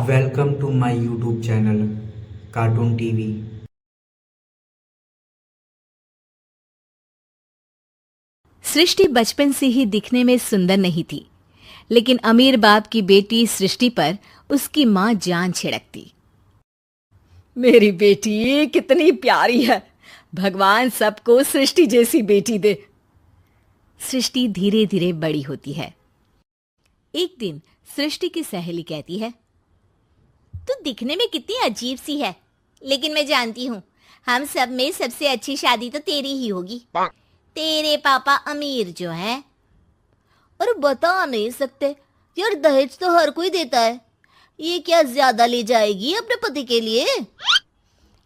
Welcome to my YouTube channel, Cartoon TV. सृष्टि बचपन से ही दिखने में सुंदर नहीं थी, लेकिन अमीर बाप की बेटी सृष्टि पर उसकी माँ जान छिड़कती। मेरी बेटी कितनी प्यारी है, भगवान सबको सृष्टि जैसी बेटी दे। सृष्टि धीरे धीरे बड़ी होती है। एक दिन सृष्टि की सहेली कहती है, तू दिखने में कितनी अजीब सी है, लेकिन मैं जानती हूँ हम सब में सबसे अच्छी शादी तो तेरी ही होगी। तेरे पापा अमीर जो हैं। और बता नहीं सकते यार, दहेज तो हर कोई देता है, ये क्या ज्यादा ले जाएगी अपने पति के लिए?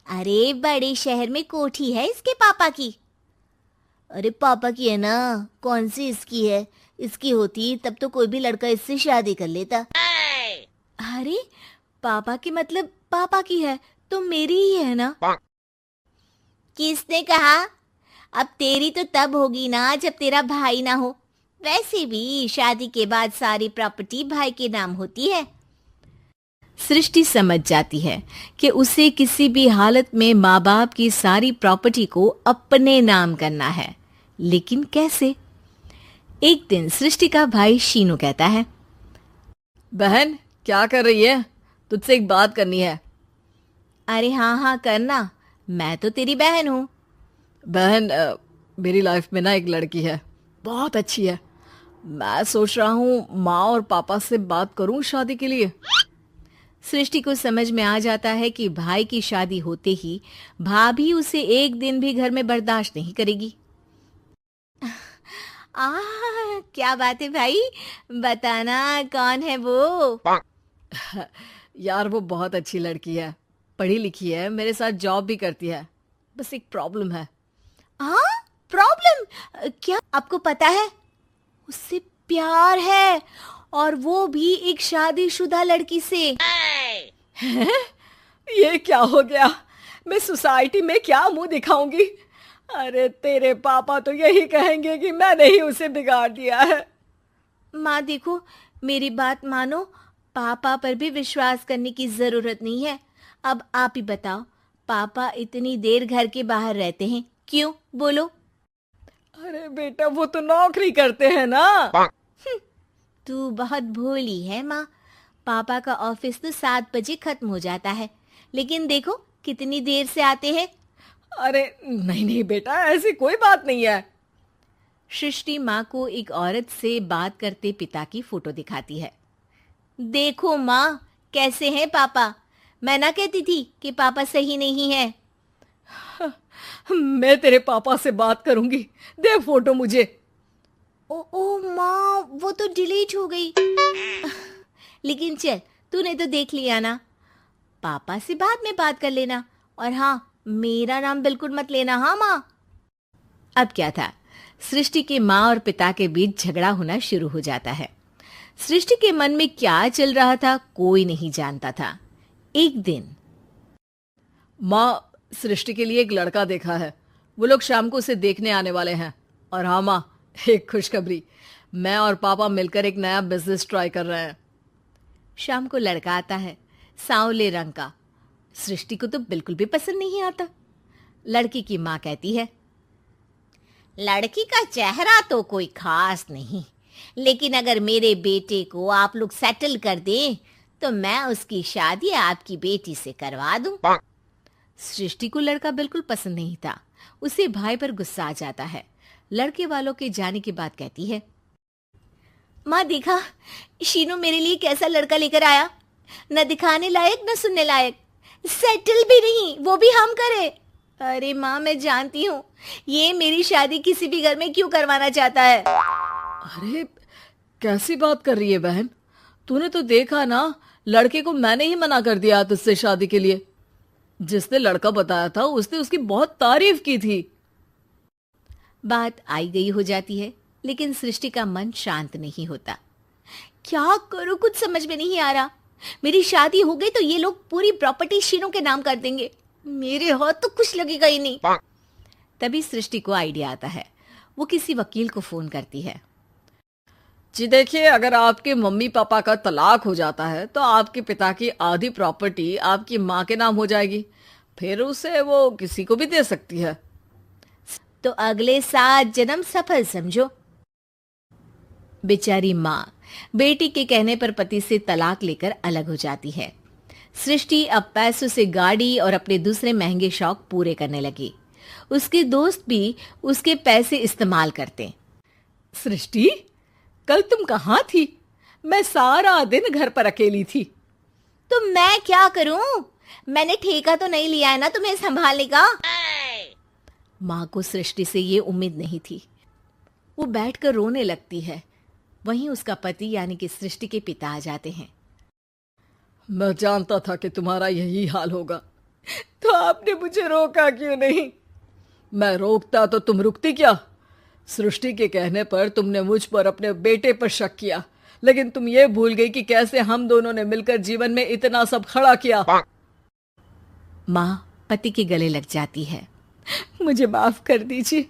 अरे बड़े शहर में कोठी है इसके पापा की। अरे पापा की है ना, कौन सी इसकी है? इसकी होती तब तो कोई भी लड़का इससे शादी कर लेता। अरे पापा की मतलब पापा की है तो मेरी ही है ना? किसने कहा? अब तेरी तो तब होगी ना जब तेरा भाई ना हो। वैसे भी शादी के बाद सारी प्रॉपर्टी भाई के नाम होती है। सृष्टि समझ जाती है कि उसे किसी भी हालत में माँ बाप की सारी प्रॉपर्टी को अपने नाम करना है, लेकिन कैसे? एक दिन सृष्टि का भाई शीनू कहता है, बहन क्या कर रही है? तुझसे एक बात करनी है। अरे हाँ हाँ करना, मैं तो तेरी बहन हूँ। बहन मेरी लाइफ में ना एक लड़की है, बहुत अच्छी है। मैं सोच रहा हूँ माँ और पापा से बात करूँ शादी के लिए। सृष्टि को समझ में आ जाता है कि भाई की शादी होते ही भाभी उसे एक दिन भी घर में बर्दाश्त नहीं करेगी। क्या बात है भाई, बताना कौन है वो? यार वो बहुत अच्छी लड़की है, पढ़ी लिखी है, मेरे साथ जॉब भी करती है। बस एक प्रॉब्लम है। हाँ प्रॉब्लम? क्या आपको पता है? उससे प्यार है, और वो भी एक शादीशुदा लड़की से। ये क्या हो गया? मैं सोसाइटी में क्या मुंह दिखाऊंगी? अरे तेरे पापा तो यही कहेंगे कि मैंने ही उसे बिगाड़ दिया है। माँ देखो, मेरी बात मानो, पापा पर भी विश्वास करने की जरूरत नहीं है। अब आप ही बताओ, पापा इतनी देर घर के बाहर रहते हैं क्यों? बोलो। अरे बेटा वो तो नौकरी करते हैं ना। तू बहुत भोली है माँ। पापा का ऑफिस तो 7 बजे खत्म हो जाता है, लेकिन देखो कितनी देर से आते हैं। अरे नहीं नहीं बेटा, ऐसी कोई बात नहीं है। सृष्टि माँ को एक औरत से बात करते पिता की फोटो दिखाती है। देखो माँ, कैसे हैं पापा? मैं ना कहती थी कि पापा सही नहीं है। मैं तेरे पापा से बात करूंगी, दे फोटो मुझे। ओ माँ, वो तो डिलीट हो गई। लेकिन चल, तूने तो देख लिया ना। पापा से बाद में बात कर लेना, और हाँ, मेरा नाम बिल्कुल मत लेना। हाँ माँ। अब क्या था, सृष्टि के माँ और पिता के बीच झगड़ा होना शुरू हो जाता है। सृष्टि के मन में क्या चल रहा था कोई नहीं जानता था। एक दिन, माँ सृष्टि के लिए एक लड़का देखा है, वो लोग शाम को उसे देखने आने वाले हैं। और हाँ माँ, एक खुशखबरी, मैं और पापा मिलकर एक नया बिजनेस ट्राई कर रहे हैं। शाम को लड़का आता है, सांवले रंग का। सृष्टि को तो बिल्कुल भी पसंद नहीं आता। लड़की की माँ कहती है, लड़की का चेहरा तो कोई खास नहीं, लेकिन अगर मेरे बेटे को आप लोग सेटल कर दें तो मैं उसकी शादी आपकी बेटी से करवा दूं। सृष्टि को लड़का बिल्कुल पसंद नहीं था। उसे भाई पर गुस्सा आ जाता है। लड़के वालों के जाने के बाद कहती है, माँ देखा, शीनू मेरे लिए कैसा लड़का लेकर आया, न दिखाने लायक न सुनने लायक, सेटल भी नहीं, वो भी हम करे। अरे माँ मैं जानती हूँ ये मेरी शादी किसी भी घर में क्यों करवाना चाहता है। अरे कैसी बात कर रही है बहन, तूने तो देखा ना, लड़के को मैंने ही मना कर दिया तुझसे शादी के लिए। जिसने लड़का बताया था उसने उसकी बहुत तारीफ की थी। बात आई गई हो जाती है, लेकिन सृष्टि का मन शांत नहीं होता। क्या करूं, कुछ समझ में नहीं आ रहा। मेरी शादी हो गई तो ये लोग पूरी प्रॉपर्टी शीनू के नाम कर देंगे, मेरे हाथ तो कुछ लगेगा ही नहीं। तभी सृष्टि को आइडिया आता है। वो किसी वकील को फोन करती है। जी देखिए, अगर आपके मम्मी पापा का तलाक हो जाता है तो आपके पिता की आधी प्रॉपर्टी आपकी माँ के नाम हो जाएगी। फिर उसे वो किसी को भी दे सकती है। तो अगले 7 जन्म सफल समझो। बेचारी माँ बेटी के कहने पर पति से तलाक लेकर अलग हो जाती है। सृष्टि अब पैसों से गाड़ी और अपने दूसरे महंगे शौक पूरे करने लगी। उसके दोस्त भी उसके पैसे इस्तेमाल करते। सृष्टि, कल तुम कहाँ थी? मैं सारा दिन घर पर अकेली थी। तो मैं क्या करूं? मैंने ठेका तो नहीं लिया है ना तुम्हें संभालने का। माँ को सृष्टि से ये उम्मीद नहीं थी। वो बैठकर रोने लगती है। वहीं उसका पति यानी कि सृष्टि के पिता आ जाते हैं। मैं जानता था कि तुम्हारा यही हाल होगा, तो आपने मुझे रोका क्यों नहीं? मैं रोकता तो तुम रुकती क्या? सृष्टि के कहने पर तुमने मुझ पर अपने बेटे पर शक किया, लेकिन तुम ये भूल गई कि कैसे हम दोनों ने मिलकर जीवन में इतना सब खड़ा किया। माँ पति के गले लग जाती है। मुझे माफ कर दीजिए,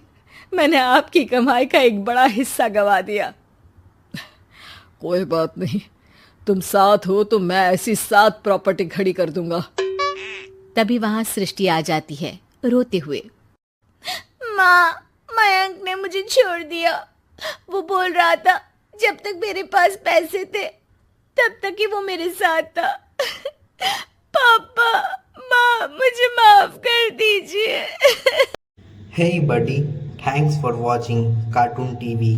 मैंने आपकी कमाई का एक बड़ा हिस्सा गवा दिया। कोई बात नहीं, तुम साथ हो तो मैं ऐसी 7 प्रॉपर्टी खड़ी कर दूंगा। तभी वहां सृष्टि आ जाती है रोते हुए। माँ, मयंक ने मुझे छोड़ दिया। वो बोल रहा था जब तक मेरे पास पैसे थे तब तक ही वो मेरे साथ था। पापा, माँ, मुझे माफ कर दीजिए। Hey buddy, thanks for watching Cartoon TV.